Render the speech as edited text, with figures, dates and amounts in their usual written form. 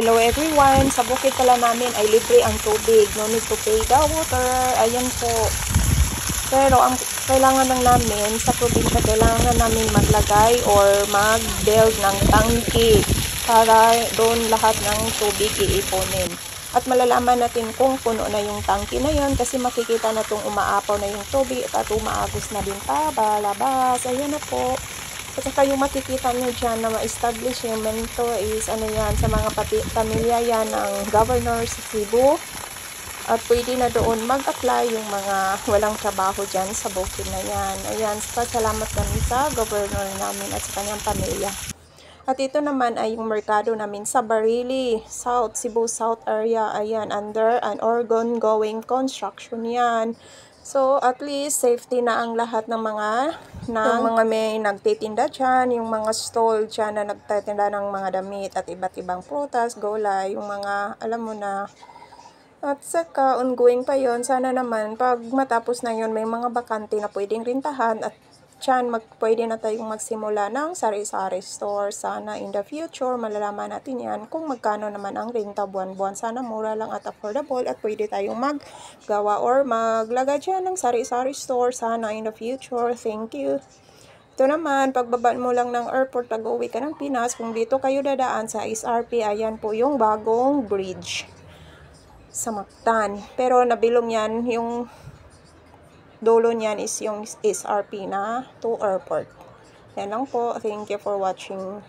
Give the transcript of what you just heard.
Hello everyone! Sa bukid pala namin ay libre ang tubig. No need to pay the water. Ayan po. Pero ang kailangan lang namin sa probinsya, kailangan namin maglagay or mag-build ng tangke para doon lahat ng tubig iipunin. At malalaman natin kung puno na yung tangke na yon kasi makikita na itong umaapaw na yung tubig at umaagos na din palabas. Ayan na po. At saka yung makikita nyo dyan na ma-establish yung mento is ano yan, sa mga pamilya yan ng governor sa Cebu. At pwede na doon mag-apply yung mga walang trabaho dyan sa bukid na yan. Ayan, salamat kami sa governor namin at sa kanyang pamilya. At ito naman ay yung merkado namin sa Barili, South, Cebu South area. Ayan, under an ongoing construction yan. So, at least, safety na ang lahat ng mga may nagtitinda dyan, yung mga stall dyan na nagtitinda ng mga damit at iba't ibang prutas, gulay, yung mga, alam mo na. At saka, ongoing pa yon. Sana naman, pag matapos na yon, may mga bakante na pwedeng rintahan at dyan, pwede na tayong magsimula ng sari-sari store. Sana in the future, malalaman natin yan kung magkano naman ang renta buwan-buwan. Sana mura lang at affordable at pwede tayong maggawa or maglagay dyan ng sari-sari store. Sana in the future. Thank you. Ito naman, pagbaba mo lang ng airport, pag-uwi ka ng Pinas, kung dito kayo dadaan sa SRP, ayan po yung bagong bridge sa Mactan. Pero nabilong yan, yung dulo niyan is yung SRP na to airport. Yan lang po. Thank you for watching.